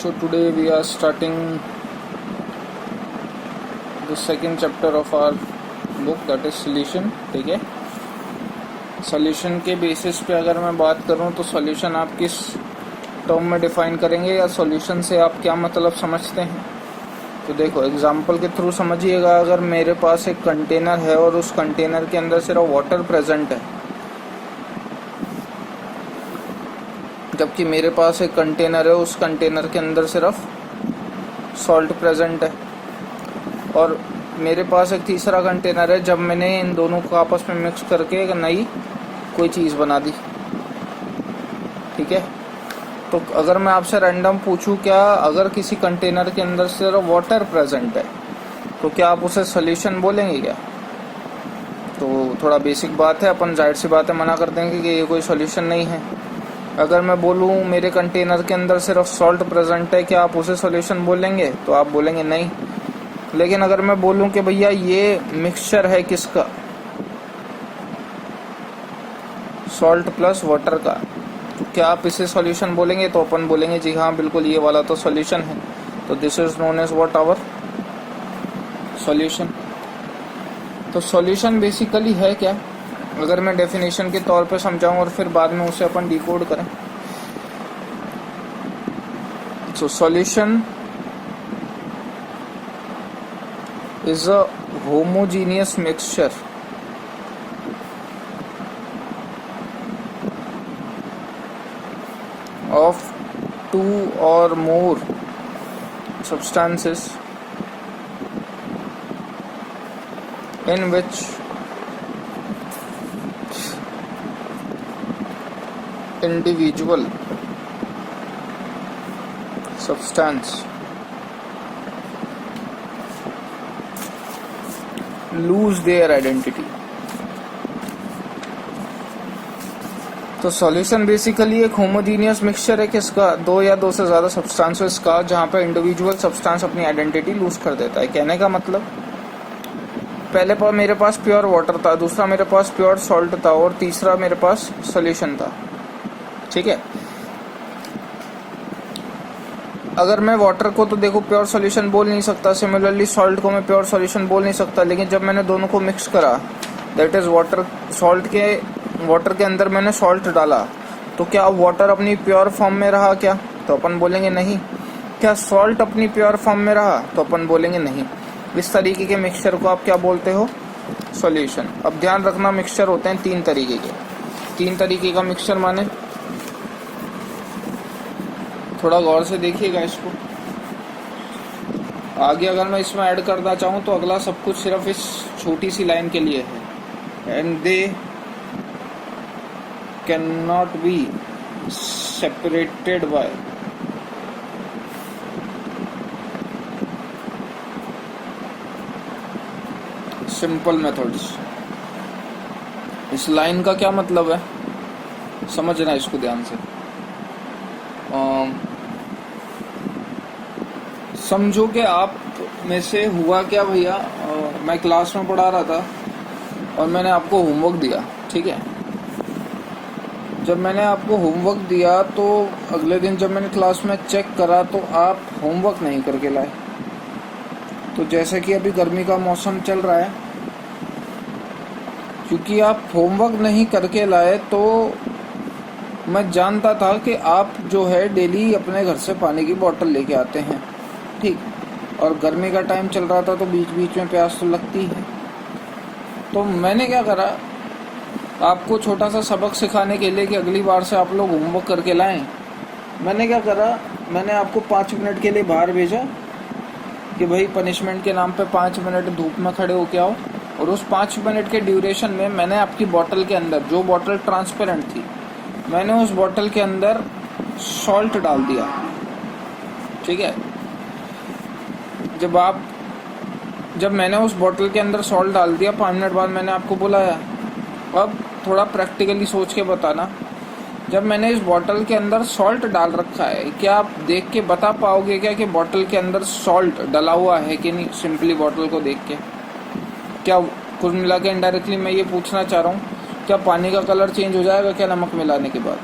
So today we are starting the second chapter of our book, that is solution. ठीक है, solution के basis पे अगर मैं बात करूं तो सॉल्यूशन आप किस टर्म में डिफाइन करेंगे या सॉल्यूशन से आप क्या मतलब समझते हैं। तो देखो एग्जांपल के थ्रू समझिएगा। अगर मेरे पास एक कंटेनर है और उस कंटेनर के अंदर सिर्फ वाटर प्रेजेंट है, जबकि मेरे पास एक कंटेनर है उस कंटेनर के अंदर सिर्फ सॉल्ट प्रेजेंट है, और मेरे पास एक तीसरा कंटेनर है जब मैंने इन दोनों को आपस में मिक्स करके एक नई कोई चीज़ बना दी। ठीक है, तो अगर मैं आपसे रैंडम पूछूं क्या अगर किसी कंटेनर के अंदर सिर्फ वाटर प्रेजेंट है तो क्या आप उसे सॉल्यूशन बोलेंगे क्या? तो थोड़ा बेसिक बात है, अपन जाहिर सी बात है मना कर देंगे कि ये कोई सॉल्यूशन नहीं है। अगर मैं बोलूँ मेरे कंटेनर के अंदर सिर्फ सॉल्ट प्रेजेंट है, क्या आप उसे सॉल्यूशन बोलेंगे? तो आप बोलेंगे नहीं। लेकिन अगर मैं बोलूं कि भैया ये मिक्सचर है किसका, सॉल्ट प्लस वाटर का, तो क्या आप इसे सॉल्यूशन बोलेंगे? तो अपन बोलेंगे जी हाँ बिल्कुल ये वाला तो सॉल्यूशन है। तो this is known as what, our solution. तो सॉल्यूशन बेसिकली है क्या, अगर मैं डेफिनेशन के तौर पे समझाऊं और फिर बाद में उसे अपन डिकोड करें। So solution is a homogeneous mixture of two or more substances in which individual substance lose their identity। तो सॉल्यूशन बेसिकली एक होमोजीनियस मिक्सचर है किसका, दो या दो से ज्यादा सब्सटेंसेस का, जहां पे इंडिविजुअल सब्सटेंस अपनी आइडेंटिटी लूज कर देता है। कहने का मतलब पहले मेरे पास प्योर वाटर था, दूसरा मेरे पास प्योर सॉल्ट था, और तीसरा मेरे पास सॉल्यूशन था। ठीक है, अगर मैं वाटर को तो देखो प्योर सॉल्यूशन बोल नहीं सकता, सिमिलरली सॉल्ट को मैं प्योर सॉल्यूशन बोल नहीं सकता, लेकिन जब मैंने दोनों को मिक्स करा, दैट इज वाटर, वाटर के अंदर मैंने सॉल्ट डाला, तो क्या वाटर अपनी प्योर फॉर्म में रहा क्या? तो अपन बोलेंगे नहीं। क्या सॉल्ट अपनी प्योर फॉर्म में रहा? तो अपन बोलेंगे नहीं। इस तरीके के मिक्सचर को आप क्या बोलते हो? सॉल्यूशन। अब ध्यान रखना मिक्सचर होते हैं तीन तरीके के। तीन तरीके का मिक्सचर माने, थोड़ा गौर से देखिएगा इसको। आगे अगर मैं इसमें ऐड करना चाहूँ तो अगला सब कुछ सिर्फ इस छोटी सी लाइन के लिए है। And they can not be separated by simple methods. इस लाइन का क्या मतलब है समझना इसको ध्यान से। समझो कि आप में से हुआ क्या भैया, मैं क्लास में पढ़ा रहा था और मैंने आपको होमवर्क दिया। ठीक है, जब मैंने आपको होमवर्क दिया तो अगले दिन जब मैंने क्लास में चेक करा तो आप होमवर्क नहीं करके लाए। तो जैसे कि अभी गर्मी का मौसम चल रहा है, क्योंकि आप होमवर्क नहीं करके लाए तो मैं जानता था कि आप जो है डेली अपने घर से पानी की बोतल लेके आते हैं। ठीक, और गर्मी का टाइम चल रहा था तो बीच बीच में प्यास तो लगती है। तो मैंने क्या करा, आपको छोटा सा सबक सिखाने के लिए कि अगली बार से आप लोग होमवर्क करके लाएं, मैंने क्या करा, मैंने आपको 5 मिनट के लिए बाहर भेजा कि भाई पनिशमेंट के नाम पे 5 मिनट धूप में खड़े होके आओ, और उस 5 मिनट के ड्यूरेशन में मैंने आपकी बोतल के अंदर, जो बोतल ट्रांसपेरेंट थी, मैंने उस बोतल के अंदर सॉल्ट डाल दिया। ठीक है, जब मैंने उस बोतल के अंदर सॉल्ट डाल दिया, 5 मिनट बाद मैंने आपको बुलाया। अब थोड़ा प्रैक्टिकली सोच के बताना, जब मैंने इस बोतल के अंदर सॉल्ट डाल रखा है, क्या आप देख के बता पाओगे क्या कि बोतल के अंदर सॉल्ट डला हुआ है कि नहीं? सिंपली बोतल को देख के क्या, कुल मिला के इनडायरेक्टली मैं ये पूछना चाह रहा हूँ, क्या पानी का कलर चेंज हो जाएगा क्या नमक मिलाने के बाद?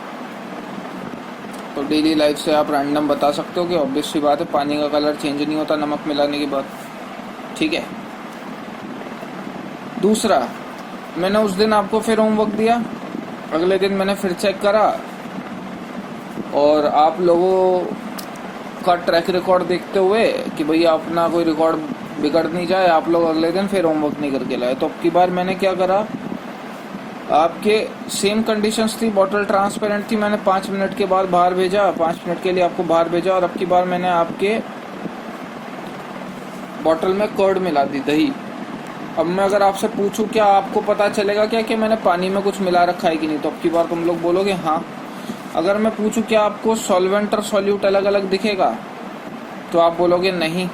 तो तो डेली लाइफ से आप रैंडम बता सकते हो कि ऑब्वियस सी बात है पानी का कलर चेंज नहीं होता नमक मिलाने के बाद, ठीक है। दूसरा, मैंने उस दिन आपको फिर होमवर्क दिया, अगले दिन मैंने फिर चेक करा और आप लोगों का ट्रैक रिकॉर्ड देखते हुए कि भैया अपना कोई रिकॉर्ड बिगड़ नहीं जाए, आप लोग अगले दिन फिर होमवर्क नहीं करके लाए। तो अब की बार मैंने क्या करा, आपके सेम कंडीशंस थी, बॉटल ट्रांसपेरेंट थी, मैंने 5 मिनट के बाद बाहर भेजा, 5 मिनट के लिए आपको बाहर भेजा, और अब की बार मैंने आपके बॉटल में कर्ड मिला दी, दही। अब मैं अगर आपसे पूछूं क्या आपको पता चलेगा क्या कि मैंने पानी में कुछ मिला रखा है कि नहीं, तो अब की बार तुम लोग बोलोगे हाँ। अगर मैं पूछूं क्या आपको सॉल्वेंट और सॉल्यूट अलग अलग दिखेगा, तो आप बोलोगे नहीं,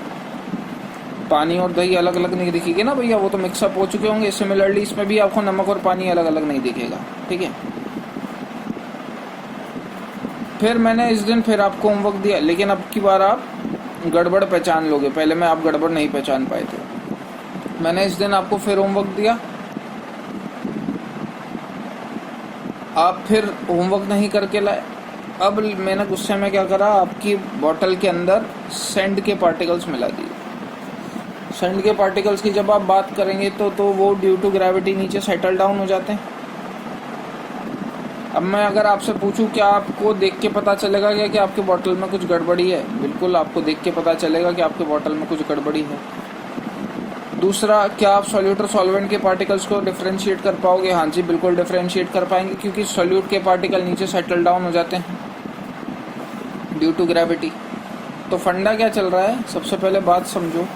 पानी और दही अलग अलग नहीं दिखेगी ना भैया, वो तो मिक्सअप हो चुके होंगे। सिमिलरली इसमें भी आपको नमक और पानी अलग अलग नहीं दिखेगा, ठीक है। फिर मैंने इस दिन फिर आपको होमवर्क दिया, लेकिन अब की बार आप गड़बड़ पहचान लोगे, पहले में आप गड़बड़ नहीं पहचान पाए थे। मैंने इस दिन आपको फिर होमवर्क दिया, आप फिर होमवर्क नहीं करके लाए। अब मैंने गुस्से में क्या करा, आपकी बोतल के अंदर सैंड के पार्टिकल्स मिला दिए। सैंड के पार्टिकल्स की जब आप बात करेंगे तो वो ड्यू टू ग्रेविटी नीचे सेटल डाउन हो जाते हैं। अब मैं अगर आपसे पूछूं क्या आपको देख के पता चलेगा क्या कि आपके बोतल में कुछ गड़बड़ी है? बिल्कुल आपको देख के पता चलेगा कि आपके बोतल में कुछ गड़बड़ी है। दूसरा, क्या आप सॉल्यूट और सॉल्वेंट के पार्टिकल्स को डिफरेंशिएट कर पाओगे? हाँ जी, बिल्कुल डिफरेंशिएट कर पाएंगे, क्योंकि सॉल्यूट के पार्टिकल नीचे सेटल डाउन हो जाते हैं ड्यू टू ग्रेविटी। तो फंडा क्या चल रहा है, सबसे पहले बात समझो।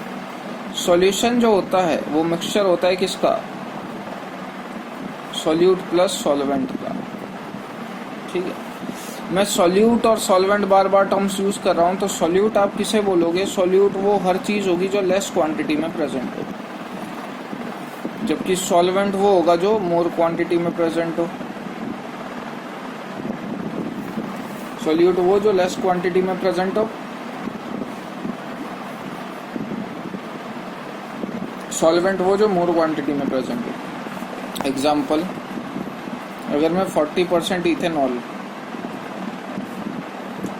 सॉल्यूशन जो होता है वो मिक्सचर होता है किसका? सॉल्यूट प्लस सॉल्वेंट का, ठीक है। मैं सॉल्यूट और सॉल्वेंट बार बार टर्म्स यूज कर रहा हूँ, तो सॉल्यूट आप किसे बोलोगे? सॉल्यूट वो हर चीज होगी जो लेस क्वांटिटी में प्रेजेंट हो, जबकि सॉल्वेंट वो होगा जो मोर क्वांटिटी में प्रेजेंट हो। सॉल्यूट वो जो लेस क्वांटिटी में प्रेजेंट हो, सॉल्वेंट वो जो मोर क्वांटिटी में प्रेजेंट हो। एग्जाम्पल, अगर मैं 40% इथेनॉल,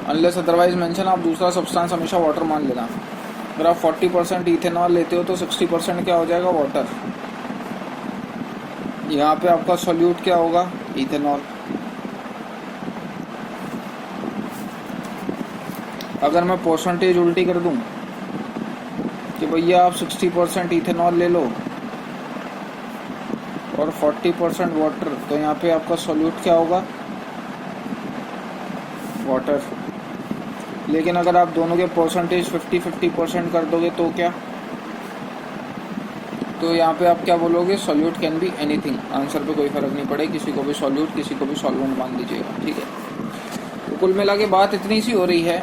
अनलेस अदरवाइज मेंशन, आप दूसरा सब्सटेंस हमेशा वाटर मान लेना। अगर आप 40% इथेनॉल लेते हो तो 60% क्या हो जाएगा? वाटर। यहाँ पे आपका सॉल्यूट क्या होगा? इथेनॉल। अगर मैं परसेंटेज उल्टी कर दूं कि भैया आप 60% इथेनॉल ले लो और 40% वाटर, तो यहाँ पे आपका सॉल्यूट क्या होगा? वाटर। लेकिन अगर आप दोनों के परसेंटेज 50-50% कर दोगे तो क्या? तो यहाँ पे आप क्या बोलोगे? Solute can be anything. Answer पे कोई फर्क नहीं पड़े, किसी को भी सॉल्यूट किसी को भी सॉल्वेंट मान दीजिएगा, ठीक है। तो कुल मिला के बात इतनी सी हो रही है,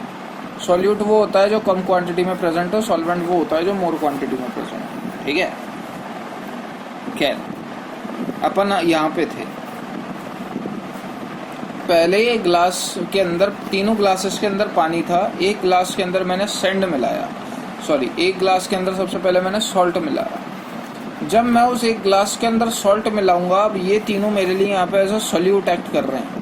सॉल्यूट वो होता है जो कम क्वांटिटी में प्रेजेंट हो, सॉल्वेंट वो होता है जो मोर क्वांटिटी में प्रेजेंट हो, ठीक है। खैर, अपन यहाँ पे थे, पहले एक ग्लास के अंदर, तीनों ग्लासेस के अंदर पानी था, एक ग्लास के अंदर मैंने सैंड मिलाया, सॉरी एक ग्लास के अंदर सबसे पहले मैंने सॉल्ट मिलाया। जब मैं उस एक ग्लास के अंदर सॉल्ट मिलाऊंगा, अब ये तीनों मेरे लिए यहाँ पे एज अ सॉल्यूट एक्ट कर रहे हैं।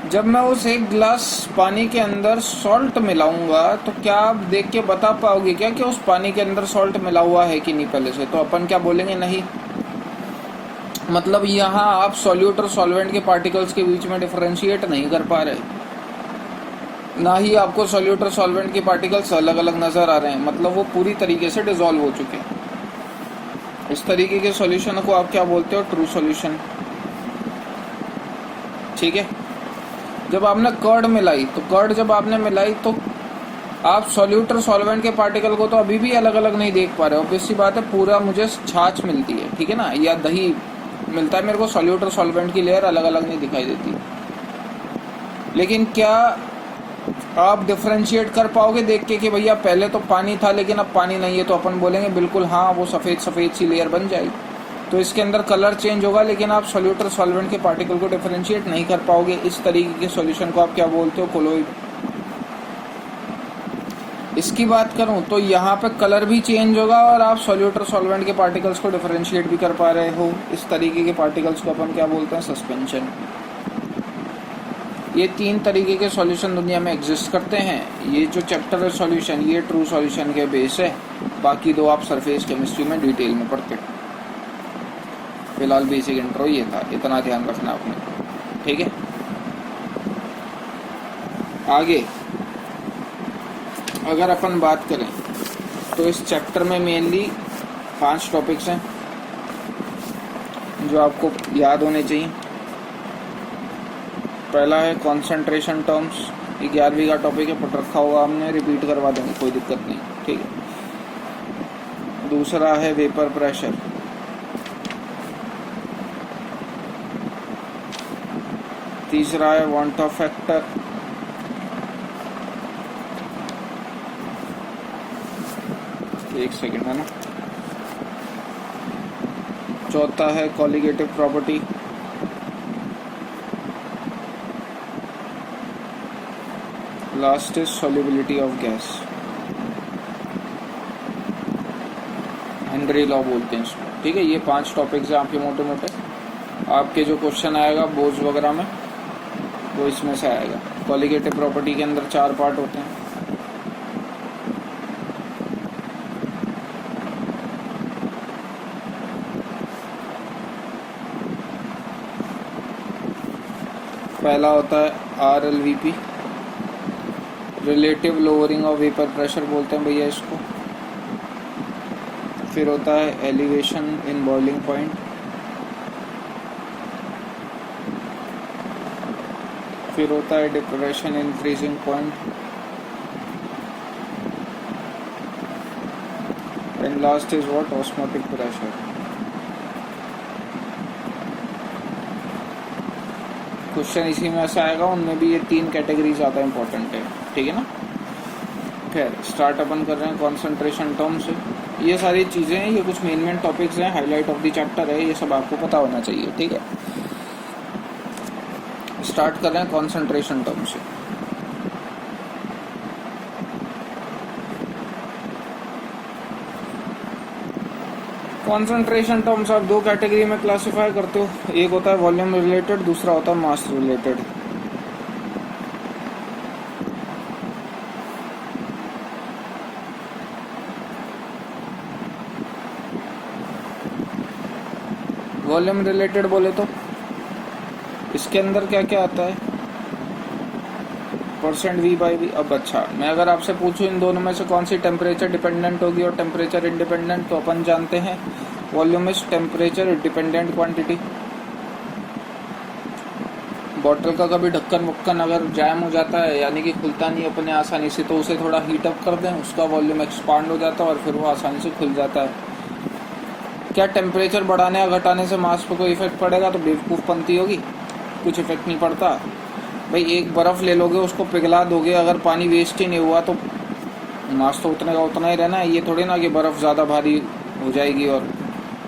जब मैं उस एक गिलास पानी के अंदर सॉल्ट मिलाऊंगा तो क्या आप देख के बता पाओगे क्या कि उस पानी के अंदर सॉल्ट मिला हुआ है कि नहीं पहले से? तो अपन क्या बोलेंगे? नहीं। मतलब यहाँ आप सॉल्यूट और सॉल्वेंट के पार्टिकल्स के बीच में डिफरेंशिएट नहीं कर पा रहे, ना ही आपको सॉल्यूट और सॉल्वेंट के पार्टिकल्स अलग अलग नजर आ रहे हैं, मतलब वो पूरी तरीके से डिसॉल्व हो चुके हैं। इस तरीके के सॉल्यूशन को आप क्या बोलते हो? ट्रू सॉल्यूशन, ठीक है। जब आपने कर्ड मिलाई, तो कर्ड जब आपने मिलाई तो आप सॉल्यूट और सॉल्वेंट के पार्टिकल को तो अभी भी अलग अलग नहीं देख पा रहे हो, ऑब्वियस सी बात है। पूरा मुझे छाछ मिलती है, ठीक है ना, या दही मिलता है मेरे को, सॉल्यूट और सॉल्वेंट की लेयर अलग अलग नहीं दिखाई देती। लेकिन क्या आप डिफरेंशिएट कर पाओगे देख के कि भैया पहले तो पानी था लेकिन अब पानी नहीं है? तो अपन बोलेंगे बिल्कुल हाँ, वो सफेद सफेद सी लेयर बन जाएगी, तो इसके अंदर कलर चेंज होगा, लेकिन आप सॉल्यूट और सॉल्वेंट के पार्टिकल को डिफरेंशिएट नहीं कर पाओगे। इस तरीके के सॉल्यूशन को आप क्या बोलते हो? कोलोइड। इसकी बात करूं तो यहाँ पे कलर भी चेंज होगा और आप सॉल्यूट और सॉल्वेंट के पार्टिकल्स को डिफरेंशिएट भी कर पा रहे हो। इस तरीके के पार्टिकल्स को अपन क्या बोलते हैं, सस्पेंशन। ये 3 तरीके के सॉल्यूशन दुनिया में एग्जिस्ट करते हैं। ये जो चैप्टर है सॉल्यूशन, ये ट्रू सॉल्यूशन के बेस है। बाकी 2 आप सरफेस केमिस्ट्री में डिटेल में पढ़ते हो। फिलहाल बेसिक इंट्रो ये था, इतना ध्यान रखना आपने, ठीक है। आगे अगर अपन बात करें तो इस चैप्टर में मेनली 5 टॉपिक्स हैं जो आपको याद होने चाहिए। पहला है कॉन्सेंट्रेशन टर्म्स, 11वीं का टॉपिक है, पढ़ रखा होगा हमने, रिपीट करवा देंगे, कोई दिक्कत नहीं, ठीक है। दूसरा है वेपर प्रेशर। तीसरा है वांट ऑफ फैक्टर। एक सेकेंड है ना। चौथा है colligative property. Last is solubility of gas, Henry law बोलते हैं इसको, ठीक है। ये 5 टॉपिक्स हैं आपके मोटे मोटे। आपके जो क्वेश्चन आएगा बोर्ड्स वगैरह में वो इसमें से आएगा। कॉलिगेटिव प्रॉपर्टी के अंदर 4 पार्ट होते हैं। पहला होता है RLVP, relative lowering of vapour pressure बोलते हैं भैया इसको। फिर होता है एलिवेशन इन बॉइलिंग पॉइंट। फिर होता है depression in freezing point. And last is what, osmotic pressure. Question इसी में ऐसा आएगा, उनमें भी ये 3 कैटेगरी ज़्यादा इंपॉर्टेंट है, ठीक है ना। खैर स्टार्ट अपन कर रहे हैं कॉन्सेंट्रेशन टर्म से। ये सारी चीज़ें हैं, ये कुछ मेन टॉपिक्स हैं, हाईलाइट ऑफ द चैप्टर है, ये सब आपको पता होना चाहिए, ठीक है। स्टार्ट कर रहे हैं कॉन्सेंट्रेशन टर्म से। कॉन्सेंट्रेशन टर्म्स आप 2 कैटेगरी में क्लासिफाई करते हो। एक होता है वॉल्यूम रिलेटेड, दूसरा होता है मास रिलेटेड। वॉल्यूम रिलेटेड बोले तो इसके अंदर क्या क्या आता है, %V/V। अब अच्छा, मैं अगर आपसे पूछूं इन दोनों में से कौन सी टेम्परेचर डिपेंडेंट होगी और टेम्परेचर इंडिपेंडेंट, तो अपन जानते हैं volume is temperature dependent quantity. Bottle का कभी ढक्कन वक्कन अगर जैम हो जाता है, यानी कि खुलता नहीं अपने आसानी से, तो उसे थोड़ा हीट अप कर दें, उसका वॉल्यूम एक्सपांड हो जाता है और फिर वो आसानी से खुल जाता है। क्या टेम्परेचर बढ़ाने या घटाने से मास पर कोई इफेक्ट पड़ेगा, तो बेवकूफ़पंती होगी, कुछ इफेक्ट नहीं पड़ता भाई। एक बर्फ़ ले लोगे, उसको पिघला दोगे, अगर पानी वेस्ट ही नहीं हुआ तो मास तो उतने का उतना ही रहना है। ये थोड़ी ना कि बर्फ़ ज़्यादा भारी हो जाएगी और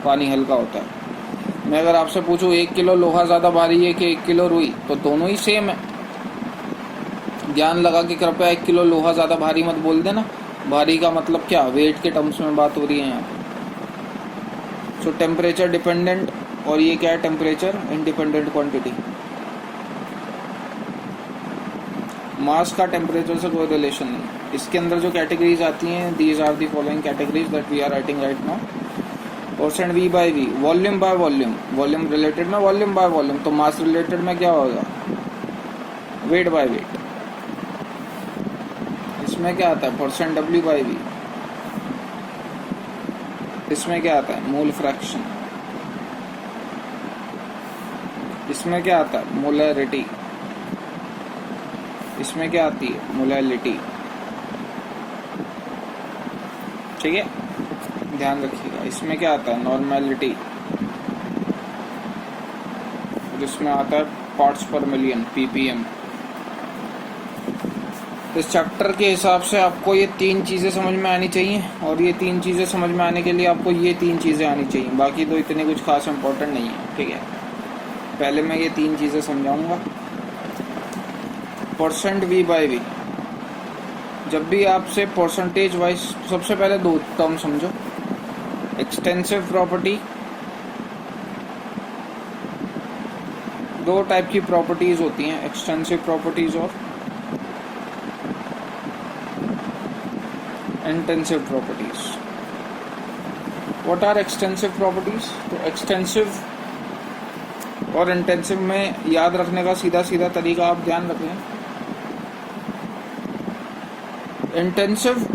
पानी हल्का होता है। मैं अगर आपसे पूछूं 1 किलो लोहा ज़्यादा भारी है कि 1 किलो रुई, तो दोनों ही सेम है। ध्यान लगा कि कृपया 1 किलो लोहा ज़्यादा भारी मत बोल देना। भारी का मतलब क्या, वेट के टर्म्स में बात हो रही है यहाँ पे। सो टेम्परेचर डिपेंडेंट, और ये क्या है, टेम्परेचर इंडिपेंडेंट क्वांटिटी। मास का टेम्परेचर से कोई रिलेशन नहीं। इसके अंदर जो कैटेगरीज आती हैं, these are the following categories that we are writing right now. %V/V, volume by volume. Volume related में वॉल्यूम बाय वॉल्यूम, तो मास रिलेटेड में क्या होगा, वेट बाय वेट। इसमें क्या आता है, %W/V। इसमें क्या आता है, मोल फ्रैक्शन। इसमें क्या आता है, मोलैरिटी। इसमें क्या आती है, मोलैलिटी, ठीक है, ध्यान रखिएगा। इसमें क्या आता है, नॉर्मैलिटी। और इसमें आता है पार्ट्स पर मिलियन, ppm। इस चैप्टर के हिसाब से आपको ये 3 चीज़ें समझ में आनी चाहिए, और ये 3 चीज़ें समझ में आने के लिए आपको ये 3 चीज़ें आनी चाहिए। बाकी तो इतने कुछ खास इंपॉर्टेंट नहीं है, ठीक है। पहले मैं ये 3 चीज़ें समझाऊंगा। %V/V, जब भी आपसे परसेंटेज वाइज, सबसे पहले दो टर्म समझो, एक्सटेंसिव प्रॉपर्टी, दो टाइप की प्रॉपर्टीज होती हैं, एक्सटेंसिव प्रॉपर्टीज और intensive properties. What are extensive properties? तो एक्सटेंसिव और इंटेंसिव में याद रखने का सीधा सीधा तरीका आप ध्यान रखें। इंटेंसिव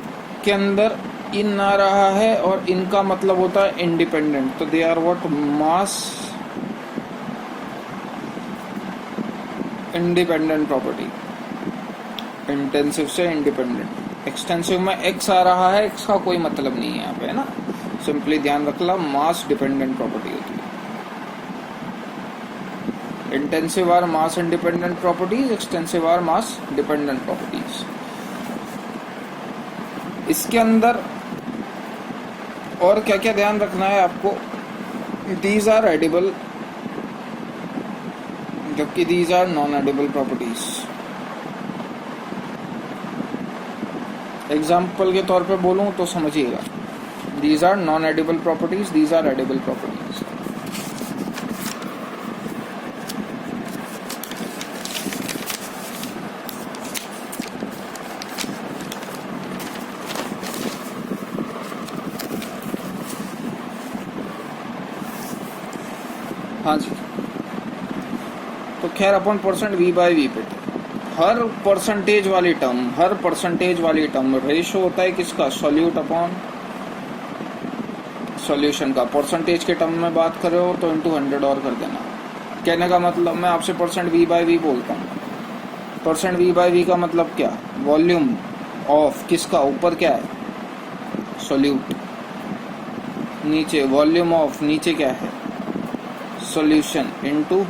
के अंदर इन आ रहा है और इनका मतलब होता है इंडिपेंडेंट, तो they are what? Mass independent property, intensive से इंडिपेंडेंट। एक्सटेंसिव में एक्स आ रहा है, एक्स का कोई मतलब नहीं है यहाँ पे, है ना, सिंपली ध्यान रख ला, मास डिपेंडेंट प्रॉपर्टी होती है। Intensive are mass independent properties, extensive are mass dependent properties. इसके अंदर और क्या क्या ध्यान रखना है आपको? दीज आर एडिबल जबकि these are non addable properties. Example के तौर पे बोलूं तो समझिएगा, these are non addable properties, these are addable properties. हाँ जी, तो खैर अपन परसेंट वी बाई वी पे, हर परसेंटेज वाली टर्म रेशो होता है किसका? सॉल्यूट अपॉन सॉल्यूशन का। परसेंटेज के टर्म में बात कर रहे हो तो इंटू 100 और कर देना। कहने का मतलब, मैं आपसे परसेंट वी बाई वी बोलता हूँ, परसेंट वी बाई वी का मतलब क्या? वॉल्यूम ऑफ किसका? ऊपर क्या है? सॉल्यूट। नीचे वॉल्यूम ऑफ, नीचे क्या है? सॉल्यूशन इनटू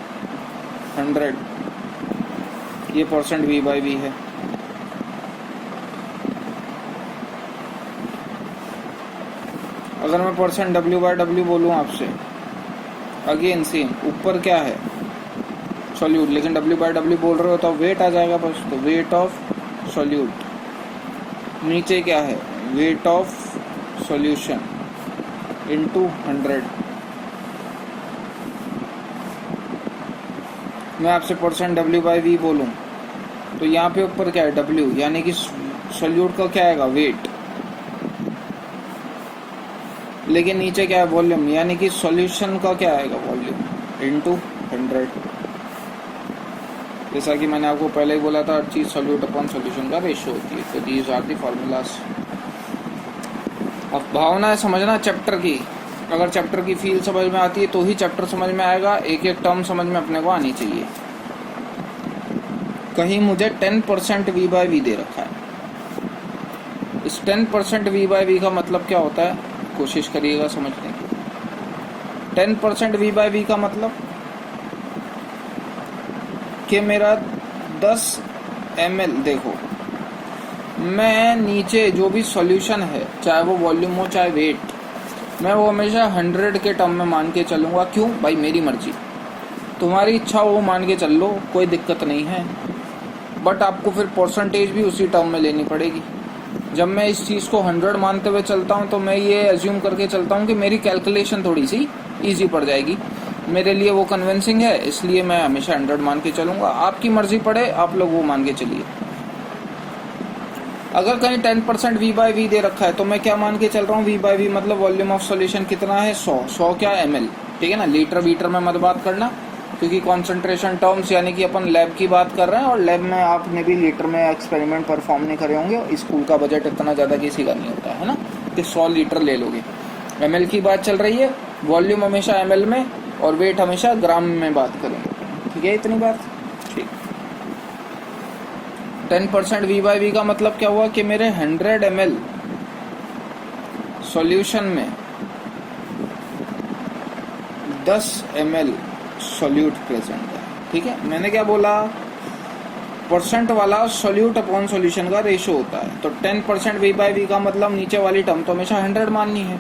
100, ये परसेंट वी बाई वी है। अगर मैं परसेंट डब्ल्यू बाई डब्ल्यू बोलूँ आपसे, अगेन सेम, ऊपर क्या है? सॉल्यूट, लेकिन डब्ल्यू बाई डब्ल्यू बोल रहे हो तो वेट आ जाएगा बस, तो वेट ऑफ सॉल्यूट। नीचे क्या है? Weight of solution into 100। मैं आपसे परसेंट डब्ल्यू बाई वी बोलूँ तो यहाँ पे ऊपर क्या है? डब्ल्यू, यानी कि सॉल्यूट का क्या आएगा? वेट। लेकिन नीचे क्या है? वॉल्यूम, यानी कि सॉल्यूशन का क्या आएगा? Volume into 100। जैसा कि मैंने आपको पहले ही बोला था, हर चीज सॉल्यूट अपॉन सॉल्यूशन का रेशियो होती है। तो दीज आर दी फॉर्मूलाज। अब भावना है समझना चैप्टर की, अगर चैप्टर की फील समझ में आती है तो ही चैप्टर समझ में आएगा। एक एक टर्म समझ में अपने को आनी चाहिए। कहीं मुझे 10% वी बाई वी दे रखा है, इस 10% वी बाई वी का मतलब क्या होता है? कोशिश करिएगा समझने की। 10% वी बाई वी का मतलब कि मेरा 10 ml, देखो मैं नीचे जो भी सॉल्यूशन है, चाहे वो वॉल्यूम हो चाहे वेट, मैं वो हमेशा 100 के टर्म में मान के चलूंगा। क्यों भाई? मेरी मर्जी, तुम्हारी इच्छा वो मान के चल लो, कोई दिक्कत नहीं है, बट आपको फिर परसेंटेज भी उसी टर्म में लेनी पड़ेगी। जब मैं इस चीज़ को 100 मानते हुए चलता हूँ तो मैं ये एज्यूम करके चलता हूँ कि मेरी कैलकुलेशन थोड़ी सी ईजी पड़ जाएगी, मेरे लिए वो कन्विंसिंग है, इसलिए मैं हमेशा 100 मान के चलूंगा। आपकी मर्जी पड़े, आप लोग वो मान के चलिए। अगर कहीं 10% वी बाई वी दे रखा है तो मैं क्या मान के चल रहा हूँ? वी बाई वी मतलब वॉल्यूम ऑफ सॉल्यूशन कितना है? 100 क्या? ml, ठीक है ना। लीटर वीटर में मत बात करना, क्योंकि कॉन्सेंट्रेशन टर्म्स, यानी कि अपन लैब की बात कर रहे हैं, और लैब में आपने भी लीटर में एक्सपेरिमेंट परफॉर्म नहीं करे होंगे। स्कूल का बजट इतना ज़्यादा किसी का नहीं होता है ना कि 100 लीटर ले लोगे। ml की बात चल रही है, वॉल्यूम हमेशा ml में और वेट हमेशा ग्राम में बात करेंगे, ठीक है इतनी बात, ठीक। 10% वी बाई वी का मतलब क्या हुआ कि मेरे 100 ml सॉल्यूशन में 10 ml सॉल्यूट प्रेजेंट है, ठीक है। मैंने क्या बोला? परसेंट वाला सॉल्यूट अपॉन सॉल्यूशन का रेशियो होता है। तो 10% वी बाई वी का मतलब नीचे वाली टर्म तो हमेशा 100 माननी है।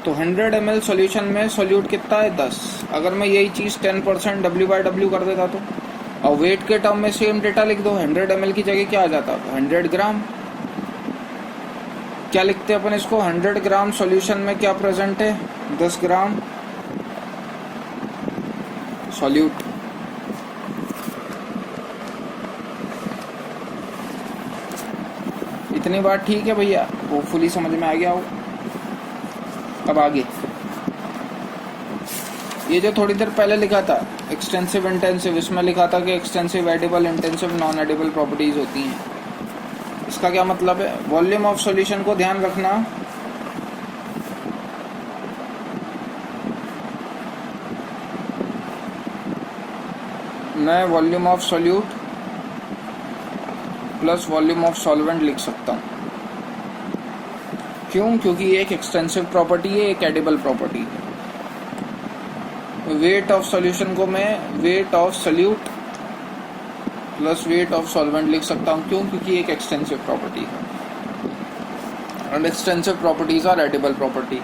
तो 100 ml सॉल्यूशन में सॉल्यूट कितना है? 10। अगर मैं यही चीज़ 10% डब्ल्यू बाई डब्ल्यू कर देता तो, और वेट के टर्म में सेम डेटा लिख दो, 100 ml की जगह क्या आ जाता? 100 ग्राम। क्या लिखते हैं अपन इसको, 100 ग्राम सॉल्यूशन में क्या प्रेजेंट है, 10 ग्राम सॉल्यूट। इतनी बात ठीक है भैया, होपफुली समझ में आ गया हो। अब आगे ये जो थोड़ी देर पहले लिखा था एक्सटेंसिव इंटेंसिव, इसमें लिखा था कि extensive edible, intensive non addable properties होती हैं। इसका क्या मतलब है, वॉल्यूम ऑफ सॉल्यूशन को ध्यान रखना, मैं volume of solute plus volume of solvent लिख सकता हूँ। क्यों, क्योंकि ये एक एक्सटेंसिव प्रॉपर्टी है, एक एडिबल प्रॉपर्टी है। वेट ऑफ सॉल्यूशन को मैं weight of solute plus weight of solvent लिख सकता हूँ। क्यों, क्योंकि एक एक्सटेंसिव प्रॉपर्टी है and extensive properties are addable property.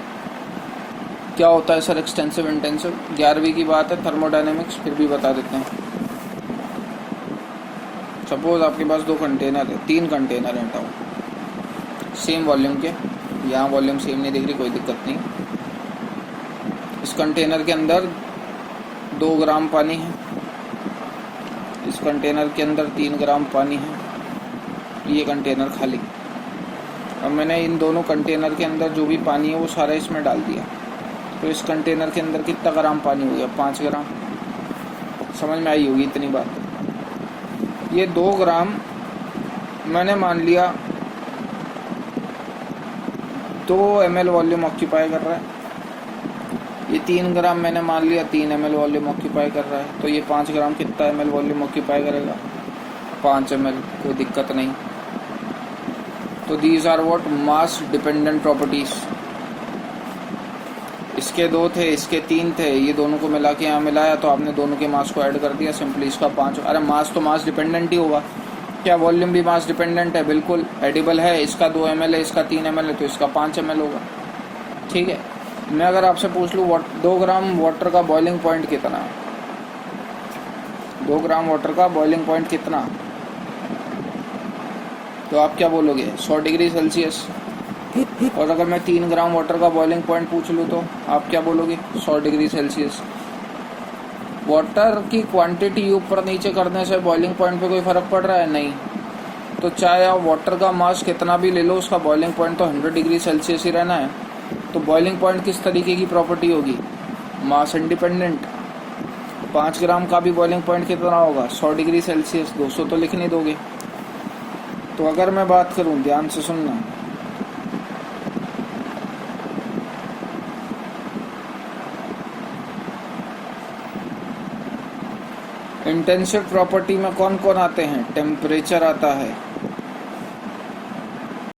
क्या होता है सर एक्सटेंसिव इंटेंसिव, 11वीं की बात है थर्मोडायनेमिक्स, फिर भी बता देते हैं। सपोज आपके पास 2 कंटेनर है, 3 कंटेनर है टाउ सेम वॉल्यूम के, यहाँ वॉल्यूम सेम नहीं दिख रही, कोई दिक्कत नहीं। इस कंटेनर के अंदर 2 ग्राम पानी है, इस कंटेनर के अंदर 3 ग्राम पानी है, ये कंटेनर खाली। अब मैंने इन दोनों कंटेनर के अंदर जो भी पानी है वो सारा इसमें डाल दिया, तो इस कंटेनर के अंदर कितना ग्राम पानी हो गया, 5 ग्राम। समझ में आई होगी इतनी बात। ये 2 ग्राम मैंने मान लिया 2 ml वॉल्यूम ऑक्यूपाई कर रहा है, ये 3 ग्राम मैंने मान लिया 3 ml वॉल्यूम ऑक्यूपाई कर रहा है, तो ये 5 ग्राम कितना ml वॉल्यूम ऑक्यूपाई करेगा, 5 ml, कोई दिक्कत नहीं। तो these are what, mass dependent properties. इसके 2 थे, इसके 3 थे, ये दोनों को मिला के यहाँ मिलाया तो आपने दोनों के मास को ऐड कर दिया, सिंपली इसका 5। अरे मास तो मास डिपेंडेंट ही होगा, क्या वॉल्यूम भी मास डिपेंडेंट है, बिल्कुल। एडिबल है, इसका 2 ml है, इसका 3 ml है, तो इसका 5 ml होगा। ठीक है, मैं अगर आपसे पूछ लूँ 2 ग्राम वाटर का बॉइलिंग पॉइंट कितना है, 2 ग्राम वाटर का बॉइलिंग पॉइंट कितना, तो आप क्या बोलोगे, 100 डिग्री सेल्सियस। और अगर मैं 3 ग्राम वाटर का बॉइलिंग पॉइंट पूछ लूँ तो आप क्या बोलोगे, 100 डिग्री सेल्सियस। वाटर की क्वांटिटी ऊपर नीचे करने से बॉइलिंग पॉइंट पे कोई फ़र्क पड़ रहा है, नहीं। तो चाहे आप वाटर का मास कितना भी ले लो, उसका बॉइलिंग पॉइंट तो 100 डिग्री सेल्सियस ही रहना है। तो बॉइलिंग पॉइंट किस तरीके की प्रॉपर्टी होगी, मास इंडिपेंडेंट। 5 ग्राम का भी बॉइलिंग पॉइंट कितना होगा, 100 डिग्री सेल्सियस। 200 तो लिख नहीं दोगे। तो अगर मैं बात करूं, ध्यान से सुनना, इंटेंसिव प्रॉपर्टी में कौन कौन आते हैं, टेम्परेचर आता है,